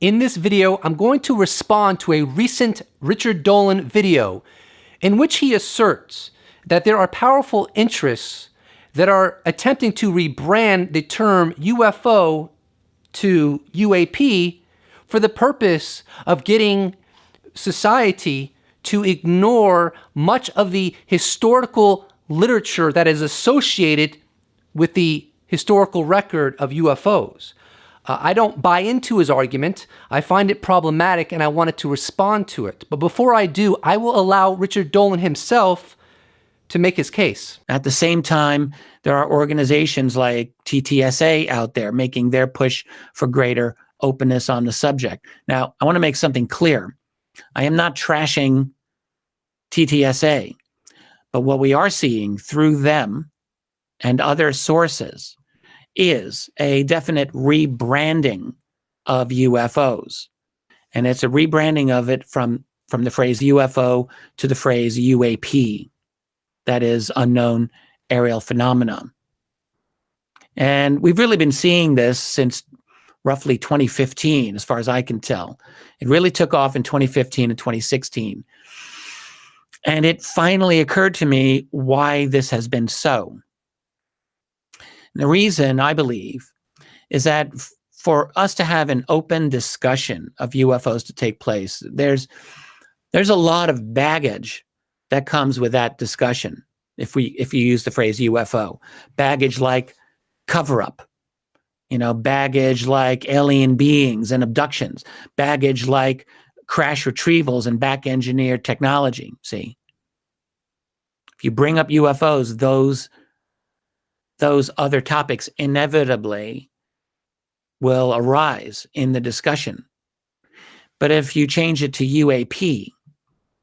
In this video, I'm going to respond to a recent Richard Dolan video in which he asserts that there are powerful interests that are attempting to rebrand the term UFO to UAP for the purpose of getting society to ignore much of the historical literature that is associated with the historical record of UFOs. I don't buy into his argument. I find it problematic and I wanted to respond to it. But before I do, I will allow Richard Dolan himself to make his case. At the same time, there are organizations like TTSA out there making their push for greater openness on the subject. Now, I want to make something clear. I am not trashing TTSA, but what we are seeing through them and other sources is a definite rebranding of UFOs. And it's a rebranding of it from the phrase UFO to the phrase UAP. That is unknown aerial phenomena. And we've really been seeing this since roughly 2015, as far as I can tell. It really took off in 2015 and 2016. And it finally occurred to me why this has been so. And the reason, I believe, is that for us to have an open discussion of UFOs to take place, there's a lot of baggage that comes with that discussion. If you use the phrase UFO, baggage like cover-up, baggage like alien beings and abductions, baggage like crash retrievals and back-engineered technology. See, if you bring up UFOs, those other topics inevitably will arise in the discussion. But if you change it to UAP,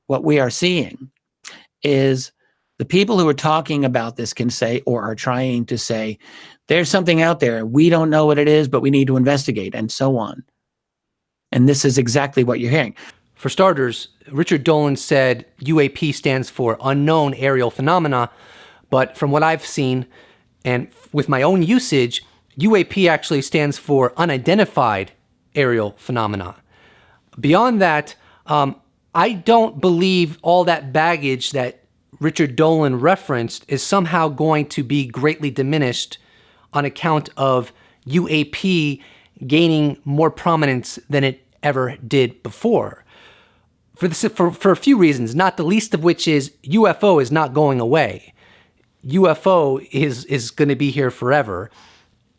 what we are seeing is the people who are talking about this can say, or are trying to say, there's something out there. We don't know what it is, but we need to investigate, and so on. And this is exactly what you're hearing. For starters, Richard Dolan said UAP stands for unknown aerial phenomena, but from what I've seen, and with my own usage, UAP actually stands for unidentified aerial phenomena. Beyond that, I don't believe all that baggage that Richard Dolan referenced is somehow going to be greatly diminished on account of UAP gaining more prominence than it ever did before. For a few reasons, not the least of which is UFO is not going away. UFO is going to be here forever.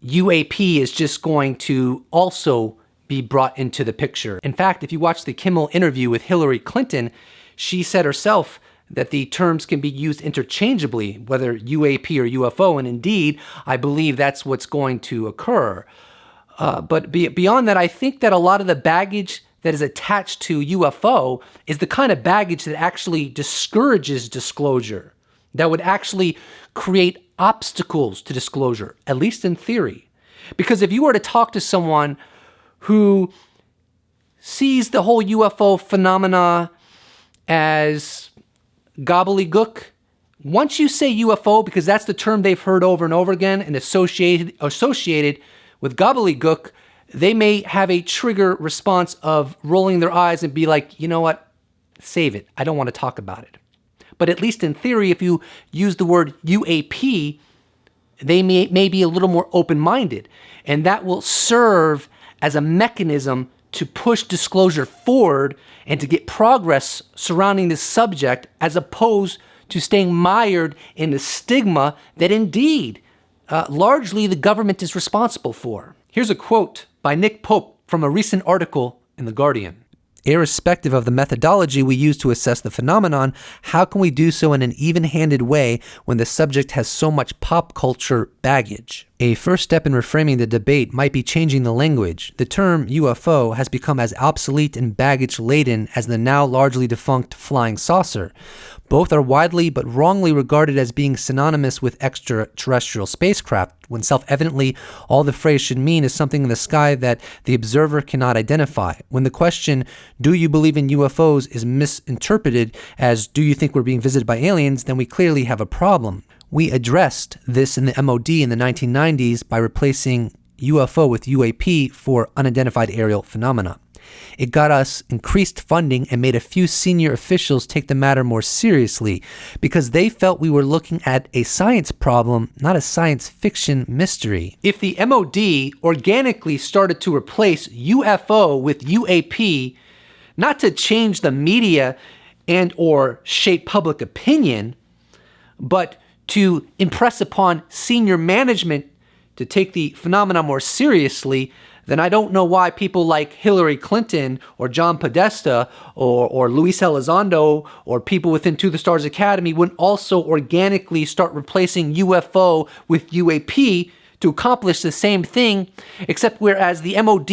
UAP is just going to also be brought into the picture. In fact, if you watch the Kimmel interview with Hillary Clinton, she said herself that the terms can be used interchangeably, whether UAP or UFO, and indeed, I believe that's what's going to occur. But beyond that, I think that a lot of the baggage that is attached to UFO is the kind of baggage that actually discourages disclosure, that would actually create obstacles to disclosure, at least in theory. Because if you were to talk to someone who sees the whole UFO phenomena as gobbledygook, once you say UFO, because that's the term they've heard over and over again and associated with gobbledygook, they may have a trigger response of rolling their eyes and be like, you know what, save it. I don't want to talk about it. But at least in theory, if you use the word UAP, they may be a little more open-minded. And that will serve as a mechanism to push disclosure forward and to get progress surrounding this subject, as opposed to staying mired in the stigma that indeed, largely the government is responsible for. Here's a quote by Nick Pope from a recent article in The Guardian. Irrespective of the methodology we use to assess the phenomenon, how can we do so in an even-handed way when the subject has so much pop culture baggage? A first step in reframing the debate might be changing the language. The term UFO has become as obsolete and baggage-laden as the now largely defunct flying saucer. Both are widely but wrongly regarded as being synonymous with extraterrestrial spacecraft, when self-evidently all the phrase should mean is something in the sky that the observer cannot identify. When the question, do you believe in UFOs, is misinterpreted as, do you think we're being visited by aliens, then we clearly have a problem. We addressed this in the MOD in the 1990s by replacing UFO with UAP for unidentified aerial phenomena. It got us increased funding and made a few senior officials take the matter more seriously because they felt we were looking at a science problem, not a science fiction mystery. If the MOD organically started to replace UFO with UAP, not to change the media and or shape public opinion, but to impress upon senior management to take the phenomena more seriously, then I don't know why people like Hillary Clinton or John Podesta or Louis Elizondo or people within To the Stars Academy wouldn't also organically start replacing UFO with UAP to accomplish the same thing, except whereas the MOD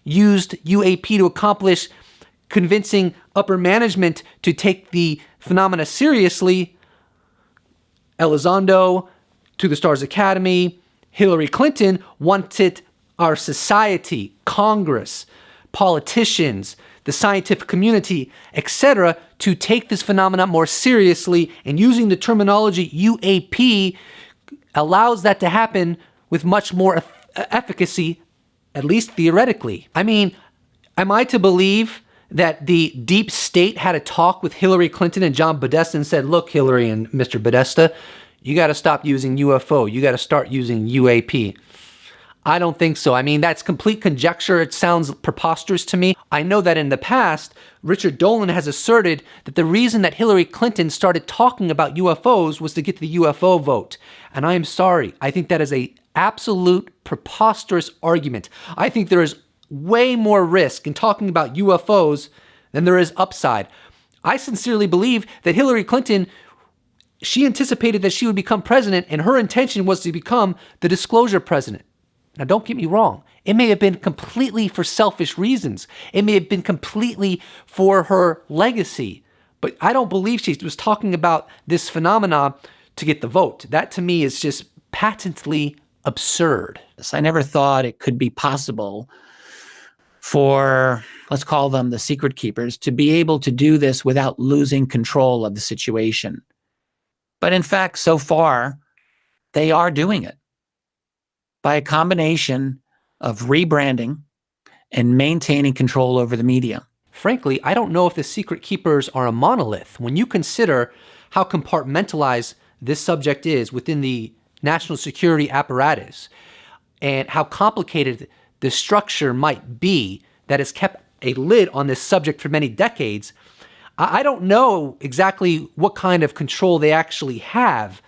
used UAP to accomplish convincing upper management to take the phenomena seriously, Elizondo, To the Stars Academy, Hillary Clinton wanted our society, Congress, politicians, the scientific community, etc., to take this phenomenon more seriously, and using the terminology UAP allows that to happen with much more efficacy, at least theoretically. I mean, am I to believe that the deep state had a talk with Hillary Clinton and John Podesta and said, look, Hillary and Mr. Podesta, you got to stop using UFO. You got to start using UAP. I don't think so. I mean, that's complete conjecture. It sounds preposterous to me. I know that in the past, Richard Dolan has asserted that the reason that Hillary Clinton started talking about UFOs was to get the UFO vote. And I am sorry. I think that is an absolute preposterous argument. I think there is way more risk in talking about UFOs than there is upside. I sincerely believe that Hillary Clinton, she anticipated that she would become president, and her intention was to become the disclosure president. Now, don't get me wrong. It may have been completely for selfish reasons. It may have been completely for her legacy. But I don't believe she was talking about this phenomena to get the vote. That, to me, is just patently absurd. I never thought it could be possible for, let's call them the secret keepers, to be able to do this without losing control of the situation. But in fact, so far, they are doing it by a combination of rebranding and maintaining control over the media. Frankly, I don't know if the secret keepers are a monolith. When you consider how compartmentalized this subject is within the national security apparatus and how complicated the structure might be that has kept a lid on this subject for many decades, I don't know exactly what kind of control they actually have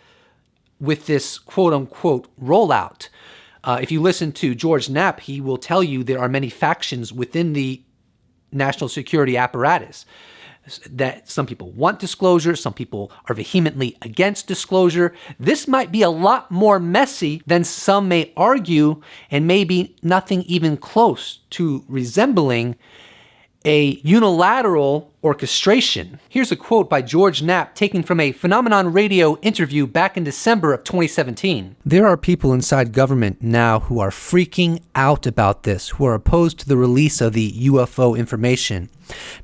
with this quote-unquote rollout. If you listen to George Knapp, he will tell you there are many factions within the national security apparatus. That some people want disclosure, some people are vehemently against disclosure. This might be a lot more messy than some may argue, and maybe nothing even close to resembling a unilateral orchestration. Here's a quote by George Knapp taken from a Phenomenon Radio interview back in December of 2017. There are people inside government now who are freaking out about this, who are opposed to the release of the UFO information.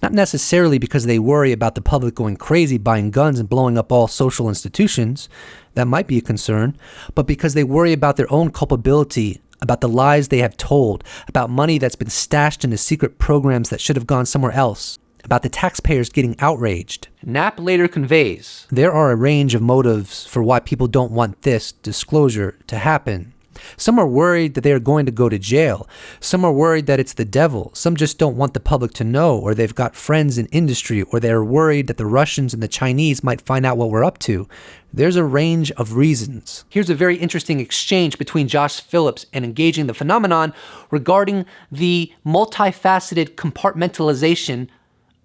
Not necessarily because they worry about the public going crazy buying guns and blowing up all social institutions. That might be a concern, but because they worry about their own culpability, about the lies they have told, about money that's been stashed into secret programs that should have gone somewhere else, about the taxpayers getting outraged. Knapp later conveys, there are a range of motives for why people don't want this disclosure to happen. Some are worried that they are going to go to jail. Some are worried that it's the devil. Some just don't want the public to know, or they've got friends in industry, or they're worried that the Russians and the Chinese might find out what we're up to. There's a range of reasons. Here's a very interesting exchange between Josh Phillips and Engaging the Phenomenon regarding the multifaceted compartmentalization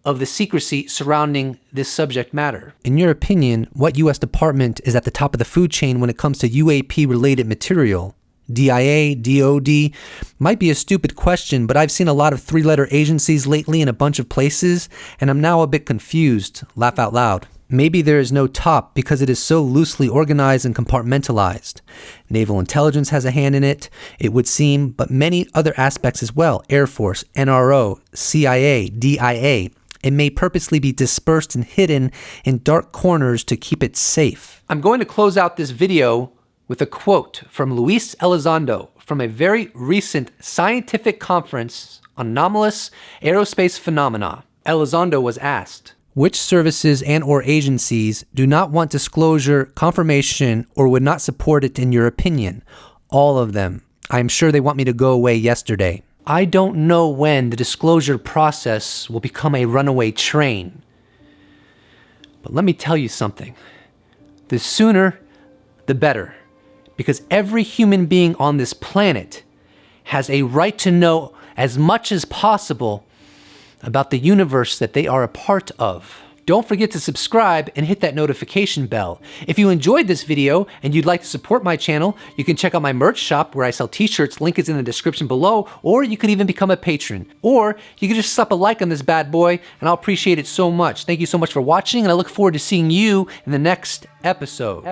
of the secrecy surrounding this subject matter. In your opinion, what U.S. department is at the top of the food chain when it comes to UAP-related material? DIA, DOD? Might be a stupid question, but I've seen a lot of three-letter agencies lately in a bunch of places, and I'm now a bit confused. Laugh out loud. Maybe there is no top because it is so loosely organized and compartmentalized. Naval intelligence has a hand in it, it would seem, but many other aspects as well. Air Force, NRO, CIA, DIA. It may purposely be dispersed and hidden in dark corners to keep it safe. I'm going to close out this video with a quote from Louis Elizondo from a very recent scientific conference anomalous aerospace phenomena. Elizondo was asked, which services and/or agencies do not want disclosure, confirmation, or would not support it in your opinion? All of them. I am sure they want me to go away yesterday. I don't know when the disclosure process will become a runaway train. But let me tell you something. The sooner, the better. Because every human being on this planet has a right to know as much as possible about the universe that they are a part of. Don't forget to subscribe and hit that notification bell. If you enjoyed this video and you'd like to support my channel, you can check out my merch shop where I sell t-shirts. Link is in the description below, or you could even become a patron. Or you can just slap a like on this bad boy and I'll appreciate it so much. Thank you so much for watching, and I look forward to seeing you in the next episode.